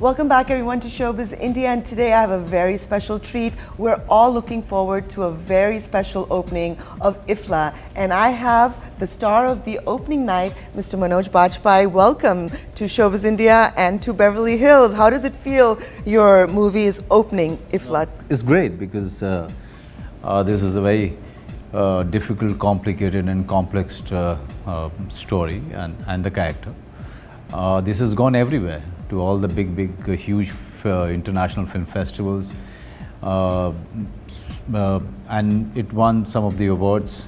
Welcome back everyone to Showbiz India, and today I have a very special treat. We're all looking forward to a very special opening of IFFLA, and I have the star of the opening night, Mr. Manoj Bajpayee. Welcome to Showbiz India and to Beverly Hills. How does it feel your movie is opening IFFLA? It's great because this is a very difficult, complicated and complex story and the character. This has gone everywhere, to all the big, huge international film festivals, and it won some of the awards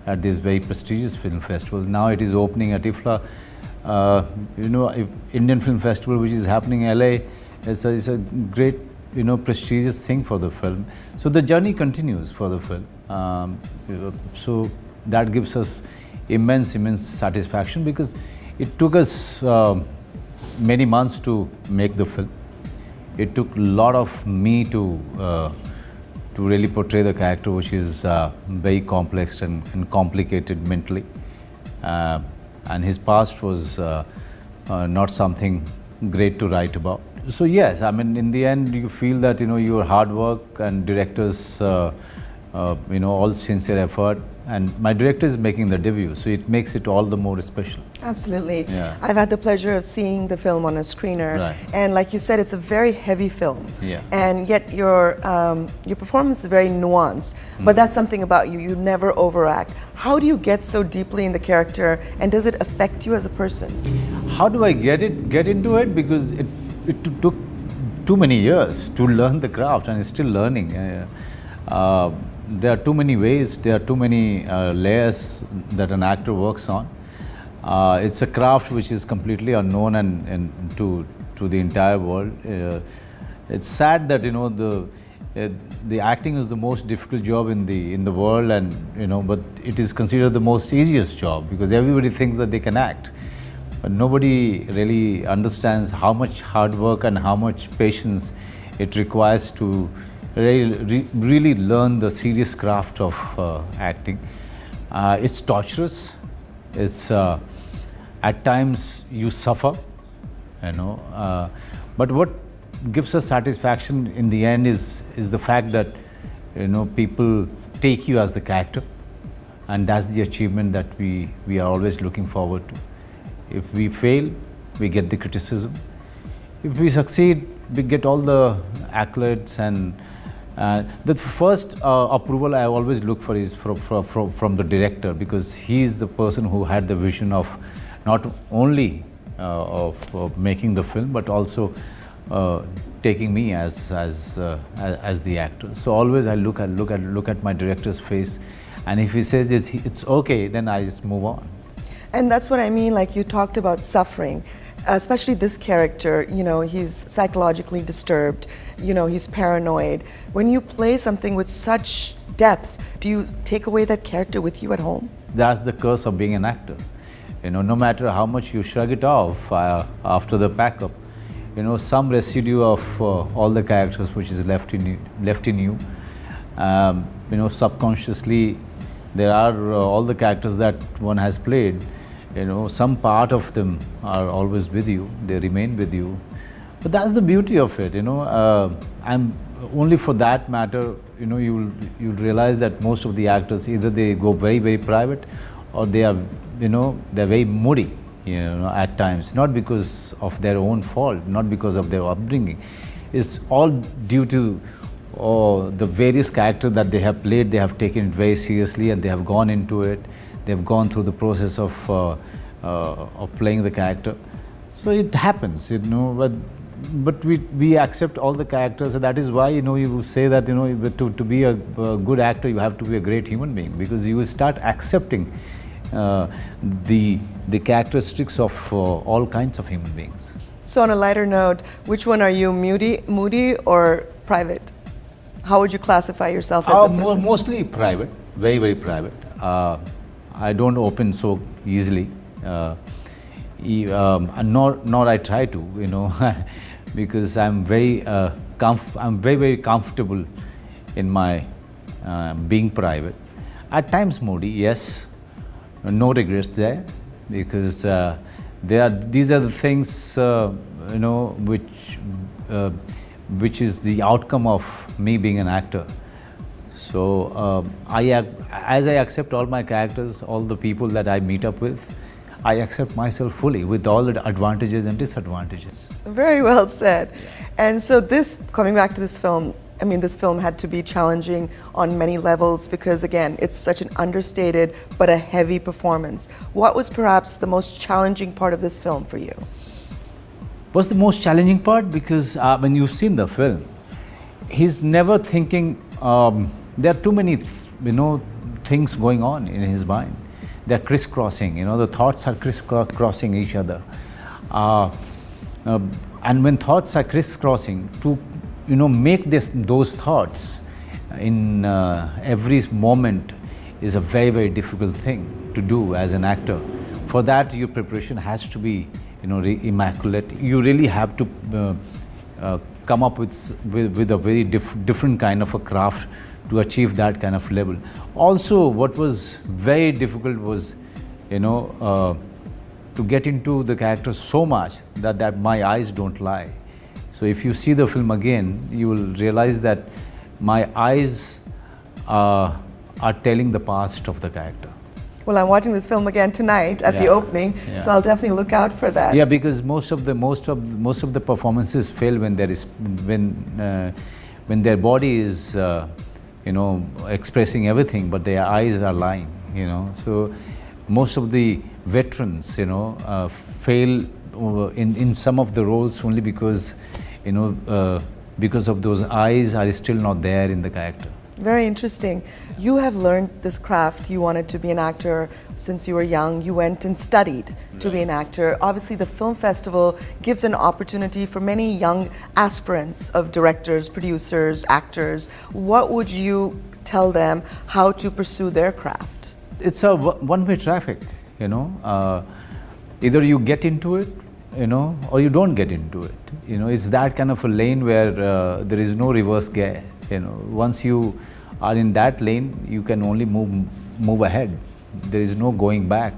at these very prestigious film festivals. Now it is opening at IFFLA. Indian Film Festival, which is happening in LA, is a great, prestigious thing for the film. So the journey continues for the film. So that gives us immense satisfaction, because it took us many months to make the film. It took a lot of me to really portray the character, which is very complex and complicated mentally. And his past was not something great to write about. So yes, I mean, in the end, you feel that your hard work and directors, all sincere effort. And my director is making the debut, so it makes it all the more special. Absolutely. Yeah. I've had the pleasure of seeing the film on a screener, right. And like you said, it's a very heavy film. Yeah. And yet your performance is very nuanced. But that's something about you. You never overact. How do you get so deeply in the character, and does it affect you as a person? How do I get into it? Because it took too many years to learn the craft, and it's still learning. There are too many ways, there are too many layers that an actor works on. It's a craft which is completely unknown and to the entire world. It's sad that the acting is the most difficult job in the world, and but it is considered the most easiest job, because everybody thinks that they can act, but nobody really understands how much hard work and how much patience it requires to really learn the serious craft of acting. It's torturous. It's at times you suffer, but what gives us satisfaction in the end is the fact that people take you as the character, and that's the achievement that we are always looking forward to. If we fail, we get the criticism. If we succeed, we get all the accolades. And the first approval I always look for is from the director, because he is the person who had the vision of not only of making the film, but also taking me as the actor. So always I look at my director's face, and if he says it's okay, then I just move on. And that's what I mean, like you talked about suffering. Especially this character, he's psychologically disturbed, he's paranoid. When you play something with such depth, do you take away that character with you at home? That's the curse of being an actor. No matter how much you shrug it off after the pack-up, some residue of all the characters which is left in you. Subconsciously, there are all the characters that one has played. Some part of them are always with you, they remain with you. But that's the beauty of it, and only for that matter, you'll realize that most of the actors, either they go very private, or they are, they're very moody, at times, not because of their own fault, not because of their upbringing. It's all due to the various characters that they have played. They have taken it very seriously, and they have gone into it. They've gone through the process of playing the character. So it happens, but we accept all the characters, and that is why you say that to be a good actor, you have to be a great human being, because you will start accepting the characteristics of all kinds of human beings. So on a lighter note, which one are you, moody or private? How would you classify yourself as a person? Mostly private, very private. I don't open so easily, nor I try to, because I'm very comfortable in my being private. At times moody, yes, no regrets there, because these are the things you know, uh, which is the outcome of me being an actor. So as I accept all my characters, all the people that I meet up with, I accept myself fully with all the advantages and disadvantages. Very well said. And so this, coming back to this film, I mean, this film had to be challenging on many levels because, again, it's such an understated but a heavy performance. What was perhaps the most challenging part of this film for you? What's the most challenging part? Because when you've seen the film, he's never thinking, there are too many, things going on in his mind. They're crisscrossing, the thoughts are crisscrossing each other. And when thoughts are crisscrossing, to make those thoughts in every moment is a very, very difficult thing to do as an actor. For that, your preparation has to be, immaculate. You really have to come up with a very different kind of a craft to achieve that kind of level. Also, what was very difficult was, to get into the character so much that my eyes don't lie. So if you see the film again, you will realize that my eyes are telling the past of the character. Well, I'm watching this film again tonight at the opening, so I'll definitely look out for that. Yeah, because most of the performances fail when their body is expressing everything, but their eyes are lying. So most of the veterans fail in some of the roles only because of those eyes are still not there in the character. Very interesting. You have learned this craft. You wanted to be an actor since you were young. You went and studied to be an actor. Obviously, the film festival gives an opportunity for many young aspirants of directors, producers, actors. What would you tell them how to pursue their craft? It's a one-way traffic, either you get into it, or you don't get into it. It's that kind of a lane where there is no reverse gear. Once you are in that lane, you can only move ahead. There is no going back.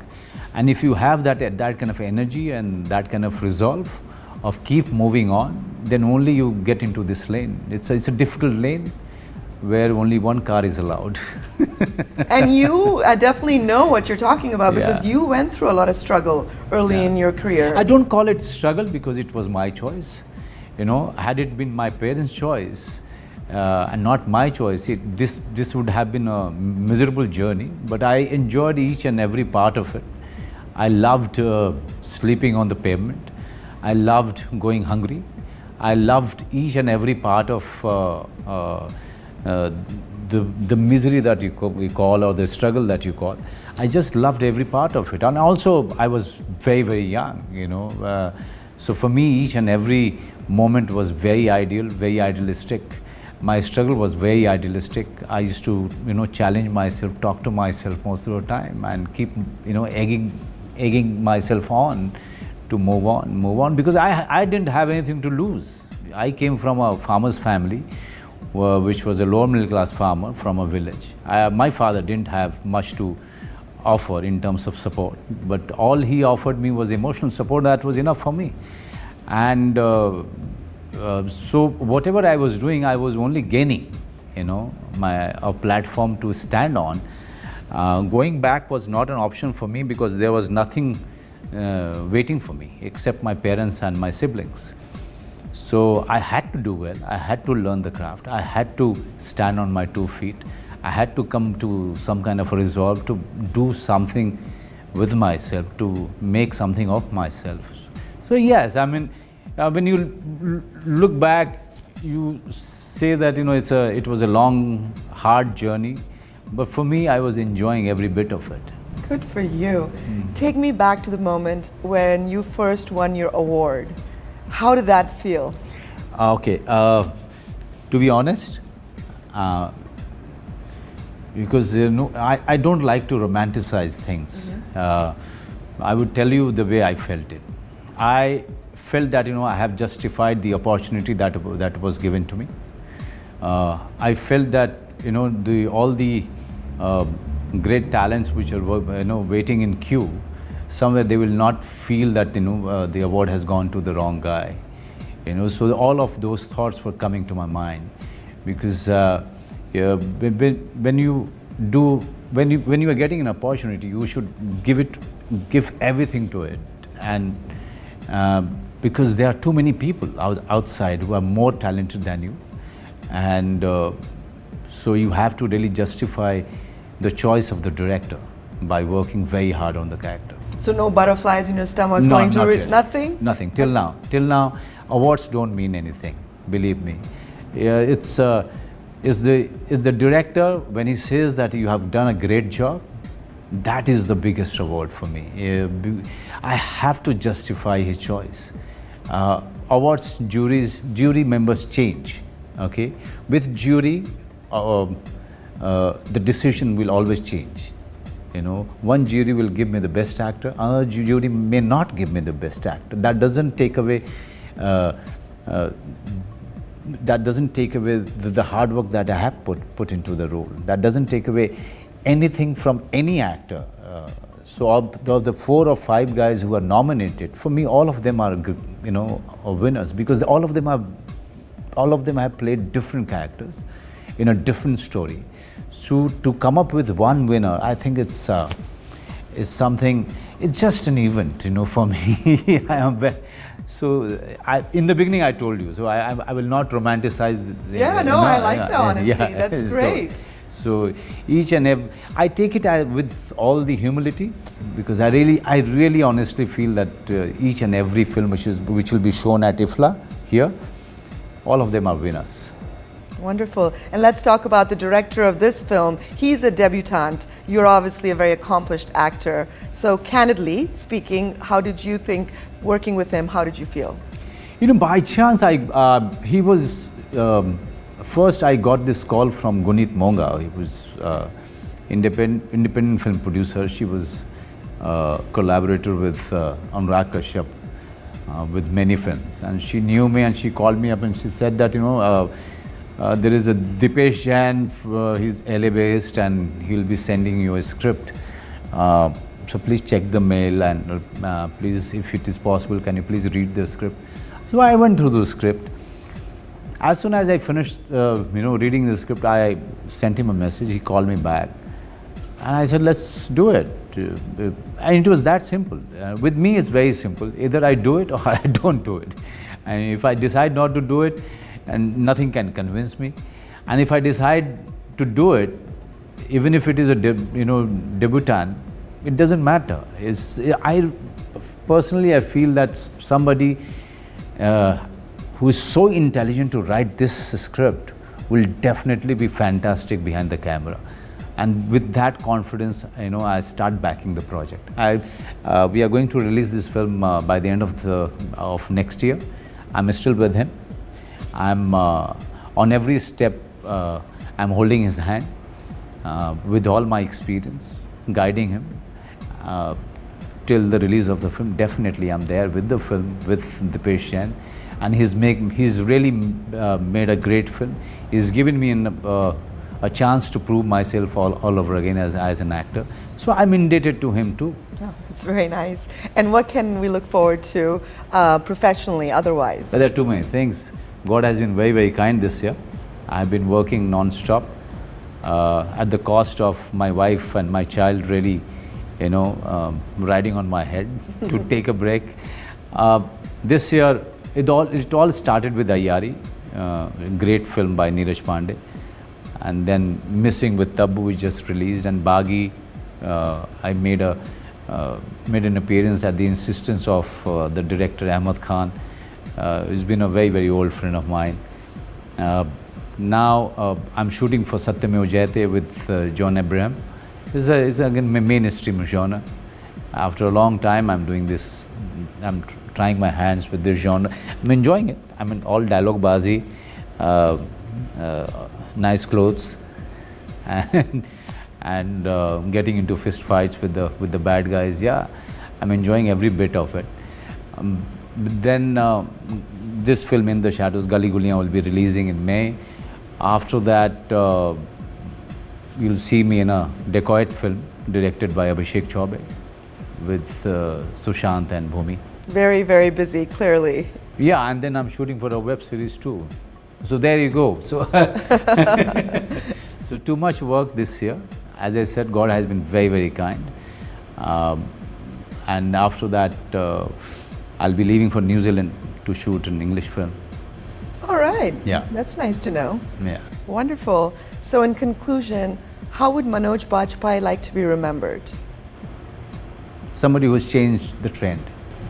And if you have that kind of energy and that kind of resolve of keep moving on, then only you get into this lane. It's a difficult lane where only one car is allowed. And you definitely know what you're talking about because you went through a lot of struggle early in your career. I don't call it struggle because it was my choice. Had it been my parents' choice and not my choice, this would have been a miserable journey. But I enjoyed each and every part of it. I loved sleeping on the pavement. I loved going hungry. I loved each and every part of the misery that we call, or the struggle that you call. I just loved every part of it. And also, I was very, very young, so for me, each and every moment was very ideal, very idealistic. My struggle was very idealistic. I used to, challenge myself, talk to myself most of the time, and keep, egging myself on to move on, because I didn't have anything to lose. I came from a farmer's family, which was a lower middle class farmer from a village. My father didn't have much to offer in terms of support, but all he offered me was emotional support. That was enough for me. And so whatever I was doing, I was only gaining, a platform to stand on. Going back was not an option for me because there was nothing waiting for me except my parents and my siblings. So I had to do well. I had to learn the craft. I had to stand on my 2 feet. I had to come to some kind of a resolve to do something with myself, to make something of myself. So yes, I mean, when you look back, you say that it was a long, hard journey, but for me, I was enjoying every bit of it. Good for you. Take me back to the moment when you first won your award. How did that feel? Okay, to be honest, because I don't like to romanticize things. I would tell you the way I felt it. I felt that I have justified the opportunity that was given to me. I felt that all the great talents which are waiting in queue, somewhere they will not feel that the award has gone to the wrong guy. So all of those thoughts were coming to my mind, because yeah, when you do, when you are getting an opportunity, you should give everything to it, and because there are too many people outside who are more talented than you, and so you have to really justify the choice of the director by working very hard on the character. So no butterflies in your stomach No, going to not read? yet. Nothing? Nothing. Till now, awards don't mean anything. Believe me. Yeah, it's the director, when he says that you have done a great job, that is the biggest award for me. I have to justify his choice. Awards, jury members change. Okay, with jury, the decision will always change. One jury will give me the best actor, another jury may not give me the best actor. That doesn't take away the hard work that I have put into the role. That doesn't take away anything from any actor. So of the 4 or 5 guys who are nominated, for me, all of them are winners, because all of them have played different characters in a different story. So to come up with one winner, I think it's something. It's just an event, for me. In the beginning I told you, so I will not romanticize. Yeah, no, I like the honesty. Yeah. That's great. So each and every, I take it with all the humility, because I really honestly feel that each and every film which will be shown at IFFLA here, all of them are winners. Wonderful. And let's talk about the director of this film. He's a debutante. You're obviously a very accomplished actor. So candidly speaking, how did you think working with him? How did you feel? By chance, he was, first I got this call from Gunit Monga. He was independent film producer. She was collaborator with Anurag Kashyap with many films. And she knew me and she called me up and she said that, there is a Dipesh Jain, he's LA based and he'll be sending you a script. So please check the mail and please, if it is possible, can you please read the script? So I went through the script. As soon as I finished, reading the script, I sent him a message. He called me back, and I said, "Let's do it." And it was that simple. With me, it's very simple. Either I do it or I don't do it. And if I decide not to do it, and nothing can convince me. And if I decide to do it, even if it is a debutant, it doesn't matter. I personally feel that somebody who is so intelligent to write this script will definitely be fantastic behind the camera. And with that confidence, I start backing the project. We are going to release this film by the end of next year. I'm still with him. I'm on every step, I'm holding his hand with all my experience, guiding him till the release of the film. Definitely I'm there with the film, with Dipesh Jain, and he's really made a great film. He's given me a chance to prove myself all over again as an actor. So I'm indebted to him too. Oh, it's very nice. And what can we look forward to professionally otherwise? But there are too many things. God has been very, very kind this year. I've been working non-stop at the cost of my wife and my child really, riding on my head to take a break. This year, it all started with Ayari, a great film by Neeraj Pandey. And then Missing with Tabu, we just released, and Baghi, I made an appearance at the insistence of the director Ahmed Khan. He's been a very, very old friend of mine. Now I'm shooting for Satyameva Jayate with John Abraham. It's again mainstream genre. After a long time, I'm doing this. I'm trying my hands with this genre. I'm enjoying it. I mean, all dialogue bazi, nice clothes, and getting into fist fights with the bad guys. Yeah, I'm enjoying every bit of it. Then this film In the Shadows, Gali Guliyan, will be releasing in May. After that, you'll see me in a dacoit film directed by Abhishek Chaubey with Sushant and Bhumi. Very, very busy, clearly. Yeah, and then I'm shooting for a web series too. So there you go. So, so too much work this year. As I said, God has been very, very kind. And after that, I'll be leaving for New Zealand to shoot an English film. All right. Yeah. That's nice to know. Yeah. Wonderful. So in conclusion, how would Manoj Bajpayee like to be remembered? Somebody who's changed the trend.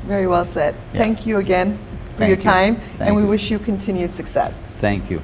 Very well said. Yeah. Thank you again for Thank your you. time, Thank and we you. wish you continued success. Thank you.